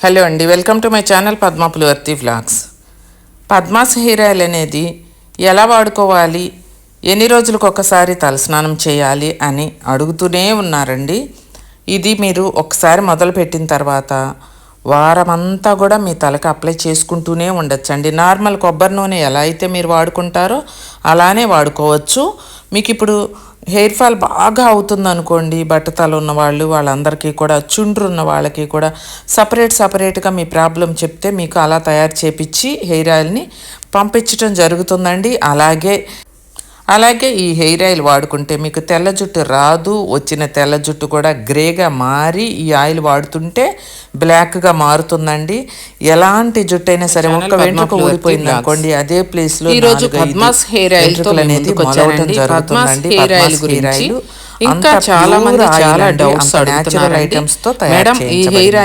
Hello అండి, welcome to my channel Padma Pulivarthi vlogs. Padma's hair oil అనేది ఎలా వాడుకోవాలి, ఎన్ని రోజులకు ఒకసారి తలస్నానం చేయాలి అని అడుగుతూనే ఉన్నారండి. ఇది మీరు ఒకసారి మొదలుపెట్టిన తర్వాత వారమంతా కూడా మీ తలకు అప్లై చేసుకుంటూనే ఉండొచ్చండి. నార్మల్ కొబ్బరి నూనె ఎలా అయితే మీరు వాడుకుంటారో అలానే వాడుకోవచ్చు. మీకు ఇప్పుడు హెయిర్ ఫాల్ బాగా అవుతుంది అనుకోండి, బట్టతలు ఉన్న వాళ్ళందరికీ కూడా, చుండ్రు ఉన్న వాళ్ళకి కూడా సపరేట్గా మీ ప్రాబ్లం చెప్తే మీకు అలా తయారు చేపించి హెయిర్ ఆయిల్ని పంపించడం జరుగుతుందండి. అలాగే ఈ హెయిర్ ఆయిల్ వాడుకుంటే మీకు తెల్ల జుట్టు రాదు, వచ్చిన తెల్ల జుట్టు కూడా గ్రేగా మారి ఈ ఆయిల్ వాడుతుంటే బ్లాక్గా మారుతుందండి. ఎలాంటి జుట్టు అయినా సరే, ఒక్క వెంట్రుక ఊడిపోయింది అనుకోండి, అదే ప్లేస్లో ఈరోజు పద్మాస్ హెయిర్ ఆయిల్ అనేది మొలవడం జరుగుతుందండి. పద్మాస్ హెయిర్ ఆయిల్ ఇంకా చాలా మంది చాలా డౌట్స్ అడుగుతున్నారు. ఐటమ్స్ తో మేడం, ఈ హెయిర్